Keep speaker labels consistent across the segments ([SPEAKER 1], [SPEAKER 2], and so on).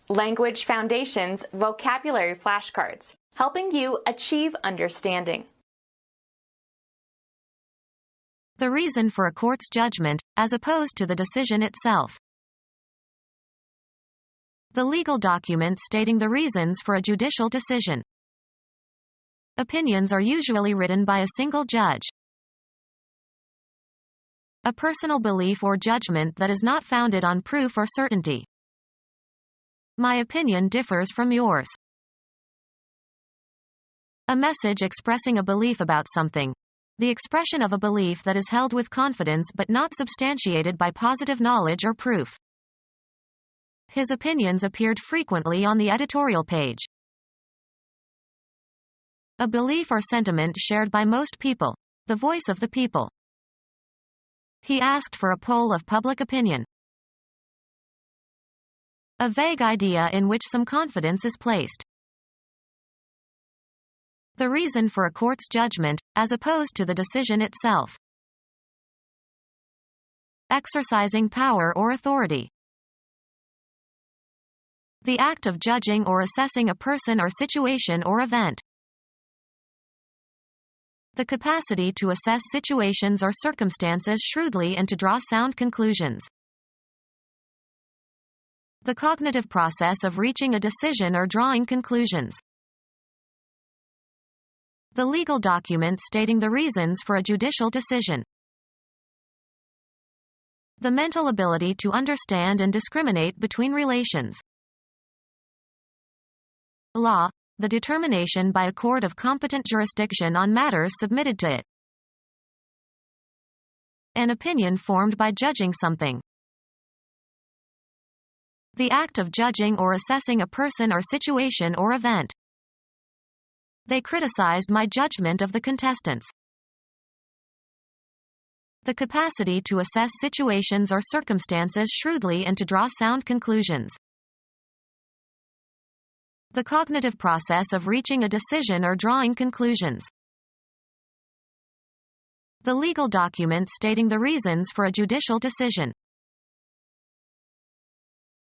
[SPEAKER 1] Language Foundations Vocabulary Flashcards, helping you achieve understanding.
[SPEAKER 2] The reason for a court's judgment, as opposed to the decision itself. The legal document stating the reasons for a judicial decision. Opinions are usually written by a single judge. A personal belief or judgment that is not founded on proof or certainty. My opinion differs from yours. A message expressing a belief about something. The expression of a belief that is held with confidence but not substantiated by positive knowledge or proof. His opinions appeared frequently on the editorial page. A belief or sentiment shared by most people. The voice of the people. He asked for a poll of public opinion. A vague idea in which some confidence is placed. The reason for a court's judgment, as opposed to the decision itself. Exercising power or authority. The act of judging or assessing a person or situation or event. The capacity to assess situations or circumstances shrewdly and to draw sound conclusions. The cognitive process of reaching a decision or drawing conclusions. The legal document stating the reasons for a judicial decision. The mental ability to understand and discriminate between relations. Law, the determination by a court of competent jurisdiction on matters submitted to it. An opinion formed by judging something. The act of judging or assessing a person or situation or event. They criticized my judgment of the contestants. The capacity to assess situations or circumstances shrewdly and to draw sound conclusions. The cognitive process of reaching a decision or drawing conclusions. The legal document stating the reasons for a judicial decision.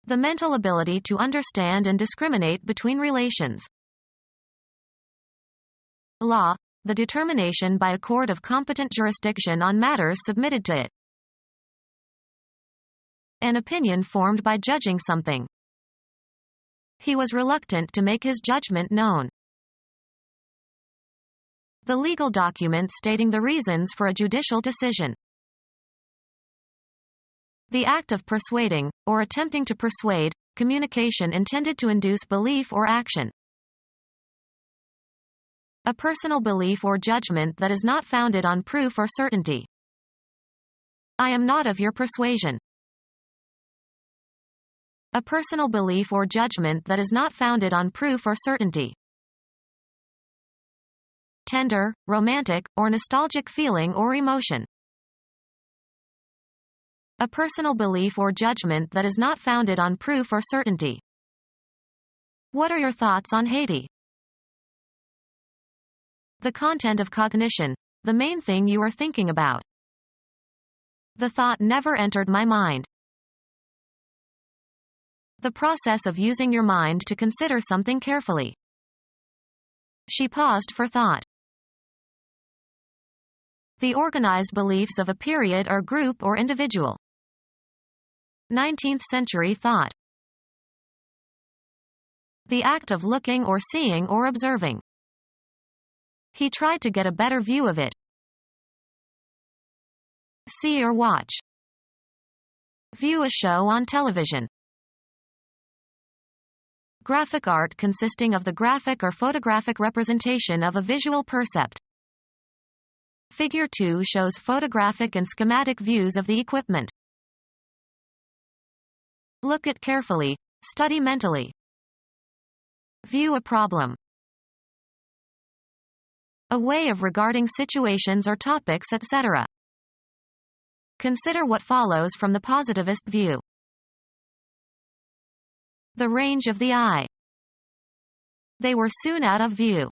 [SPEAKER 2] The mental ability to understand and discriminate between relations. Law, the determination by a court of competent jurisdiction on matters submitted to it. An opinion formed by judging something. He was reluctant to make his judgment known. The legal document stating the reasons for a judicial decision. The act of persuading, or attempting to persuade, communication intended to induce belief or action. A personal belief or judgment that is not founded on proof or certainty. I am not of your persuasion. A personal belief or judgment that is not founded on proof or certainty. Tender, romantic, or nostalgic feeling or emotion. A personal belief or judgment that is not founded on proof or certainty. What are your thoughts on Haiti? The content of cognition, the main thing you are thinking about. The thought never entered my mind. The process of using your mind to consider something carefully. She paused for thought. The organized beliefs of a period or group or individual. 19th century thought. The act of looking or seeing or observing. He tried to get a better view of it. See or watch. View a show on television. Graphic art consisting of the graphic or photographic representation of a visual percept. Figure 2 shows photographic and schematic views of the equipment. Look at carefully, study mentally. View a problem. A way of regarding situations or topics, etc. Consider what follows from the positivist view. The range of the eye. They were soon out of view.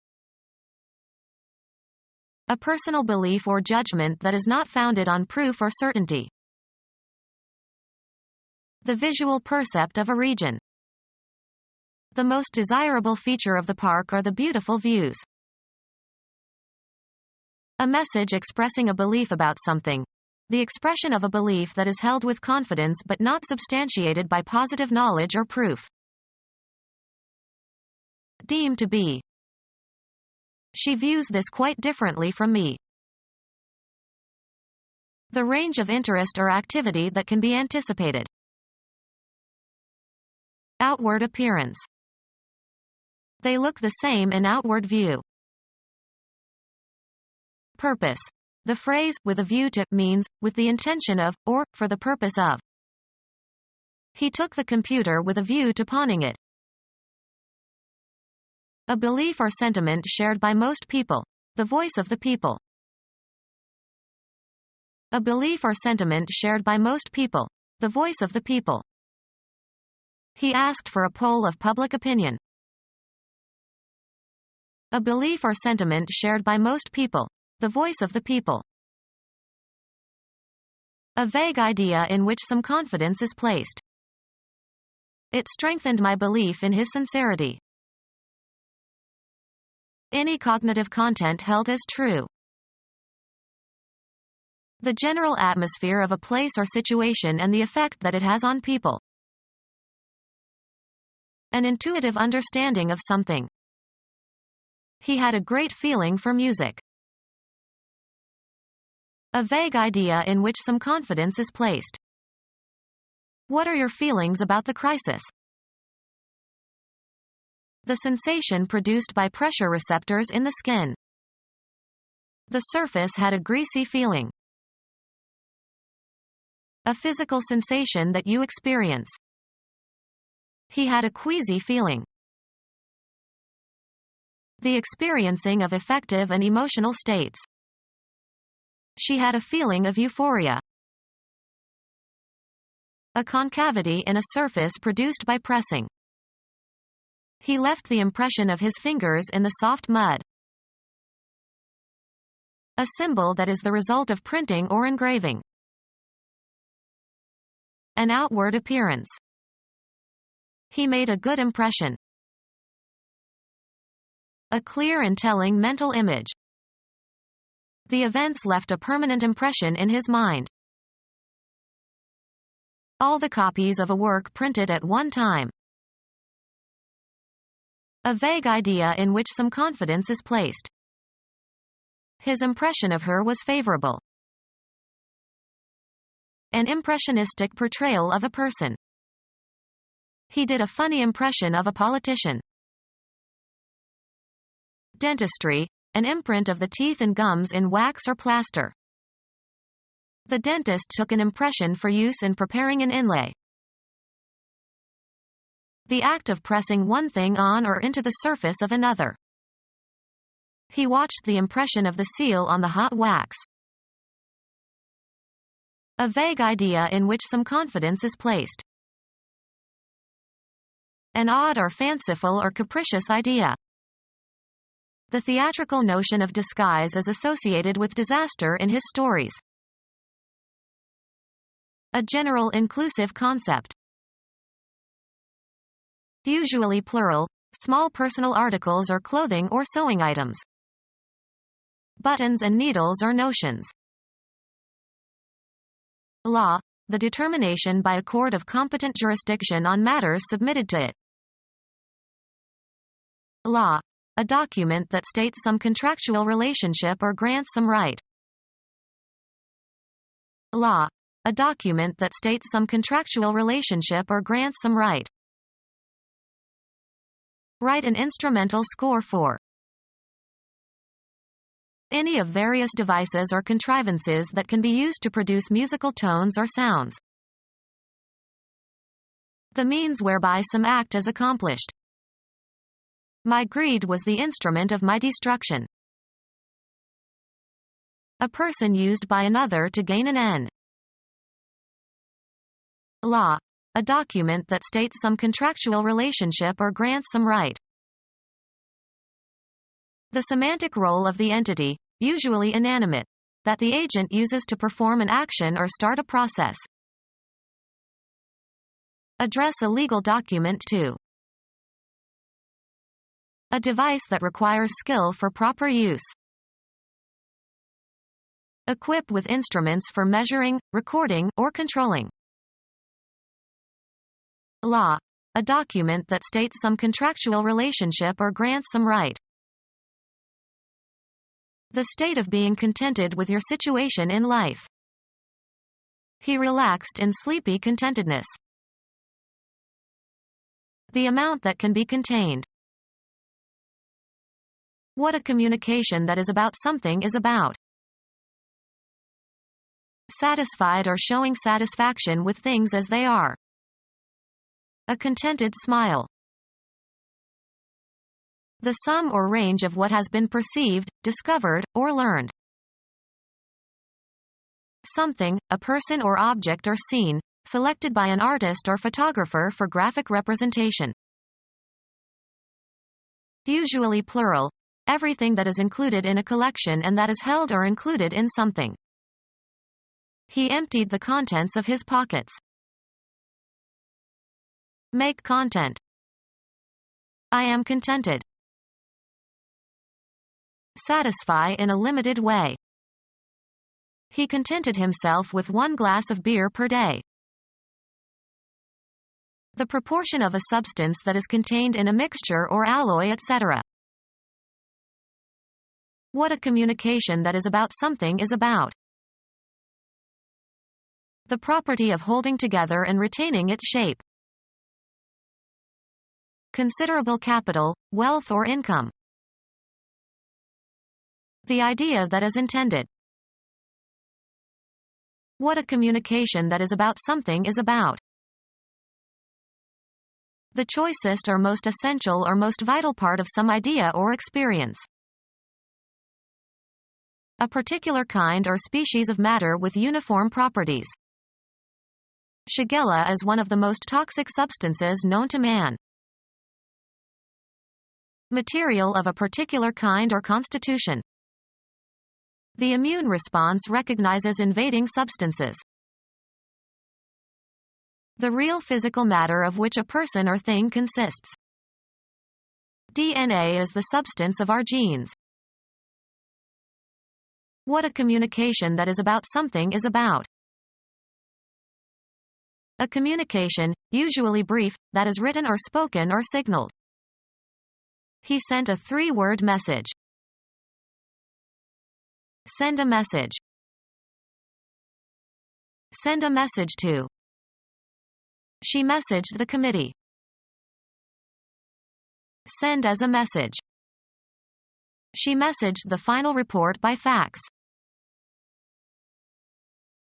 [SPEAKER 2] A personal belief or judgment that is not founded on proof or certainty. The visual percept of a region. The most desirable feature of the park are the beautiful views. A message expressing a belief about something. The expression of a belief that is held with confidence but not substantiated by positive knowledge or proof. Deem to be. She views this quite differently from me. The range of interest or activity that can be anticipated. Outward appearance. They look the same in outward view. Purpose. The phrase, with a view to, means, with the intention of, or, for the purpose of. He took the computer with a view to pawning it. A belief or sentiment shared by most people. The voice of the people. A belief or sentiment shared by most people. The voice of the people. He asked for a poll of public opinion. A belief or sentiment shared by most people. The voice of the people. A vague idea in which some confidence is placed. It strengthened my belief in his sincerity. Any cognitive content held as true. The general atmosphere of a place or situation and the effect that it has on people. An intuitive understanding of something. He had a great feeling for music. A vague idea in which some confidence is placed. What are your feelings about the crisis? The sensation produced by pressure receptors in the skin. The surface had a greasy feeling. A physical sensation that you experience. He had a queasy feeling. The experiencing of affective and emotional states. She had a feeling of euphoria. A concavity in a surface produced by pressing. He left the impression of his fingers in the soft mud. A symbol that is the result of printing or engraving. An outward appearance. He made a good impression. A clear and telling mental image. The events left a permanent impression in his mind. All the copies of a work printed at one time. A vague idea in which some confidence is placed. His impression of her was favorable. An impressionistic portrayal of a person. He did a funny impression of a politician. Dentistry. An imprint of the teeth and gums in wax or plaster. The dentist took an impression for use in preparing an inlay. The act of pressing one thing on or into the surface of another. He watched the impression of the seal on the hot wax. A vague idea in which some confidence is placed. An odd or fanciful or capricious idea. The theatrical notion of disguise is associated with disaster in his stories. A general inclusive concept. Usually plural, small personal articles or clothing or sewing items. Buttons and needles or notions. Law, the determination by a court of competent jurisdiction on matters submitted to it. Law, a document that states some contractual relationship or grants some right. Law, a document that states some contractual relationship or grants some right. Write an instrumental score for. Any of various devices or contrivances that can be used to produce musical tones or sounds. The means whereby some act is accomplished. My greed was the instrument of my destruction. A person used by another to gain an end. Law, a document that states some contractual relationship or grants some right. The semantic role of the entity, usually inanimate, that the agent uses to perform an action or start a process. Address a legal document to. A device that requires skill for proper use. Equip with instruments for measuring, recording, or controlling. Law. A document that states some contractual relationship or grants some right. The state of being contented with your situation in life. He relaxed in sleepy contentedness. The amount that can be contained. What a communication that is about something is about. Satisfied or showing satisfaction with things as they are. A contented smile. The sum or range of what has been perceived, discovered, or learned. Something, a person or object or scene, selected by an artist or photographer for graphic representation. Usually plural. Everything that is included in a collection and that is held or included in something. He emptied the contents of his pockets. Make content. I am contented. Satisfy in a limited way. He contented himself with 1 glass of beer per day. The proportion of a substance that is contained in a mixture or alloy, etc. What a communication that is about something is about. The property of holding together and retaining its shape. Considerable capital, wealth or income. The idea that is intended. What a communication that is about something is about. The choicest or most essential or most vital part of some idea or experience. A particular kind or species of matter with uniform properties. Shigella is one of the most toxic substances known to man. Material of a particular kind or constitution. The immune response recognizes invading substances. The real physical matter of which a person or thing consists. DNA is the substance of our genes. What a communication that is about something is about. A communication, usually brief, that is written or spoken or signaled. He sent a 3-word message. Send a message. Send a message to. She messaged the committee. Send as a message. She messaged the final report by fax.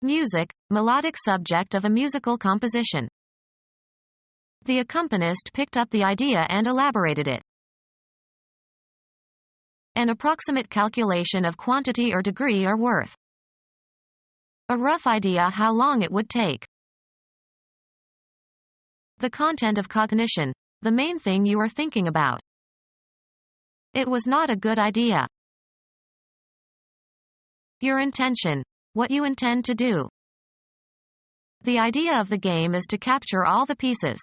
[SPEAKER 2] Music, melodic subject of a musical composition. The accompanist picked up the idea and elaborated it. An approximate calculation of quantity or degree or worth. A rough idea how long it would take. The content of cognition, the main thing you are thinking about. It was not a good idea. Your intention, what you intend to do. The idea of the game is to capture all the pieces.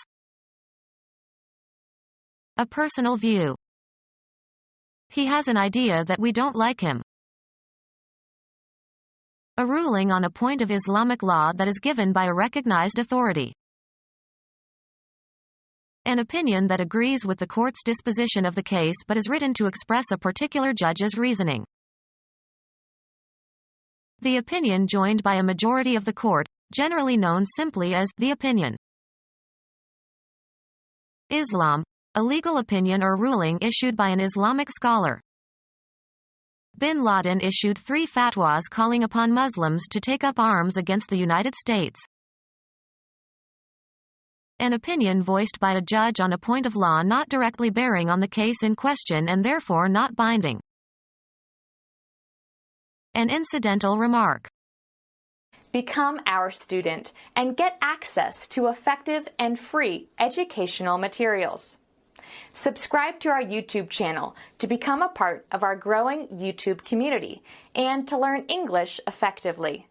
[SPEAKER 2] A personal view. He has an idea that we don't like him. A ruling on a point of Islamic law that is given by a recognized authority. An opinion that agrees with the court's disposition of the case but is written to express a particular judge's reasoning. The opinion joined by a majority of the court, generally known simply as the opinion. Islam, a legal opinion or ruling issued by an Islamic scholar. Bin Laden issued 3 fatwas calling upon Muslims to take up arms against the United States. An opinion voiced by a judge on a point of law not directly bearing on the case in question and therefore not binding. An incidental remark.
[SPEAKER 1] Become our student and get access to effective and free educational materials. Subscribe to our YouTube channel to become a part of our growing YouTube community and to learn English effectively.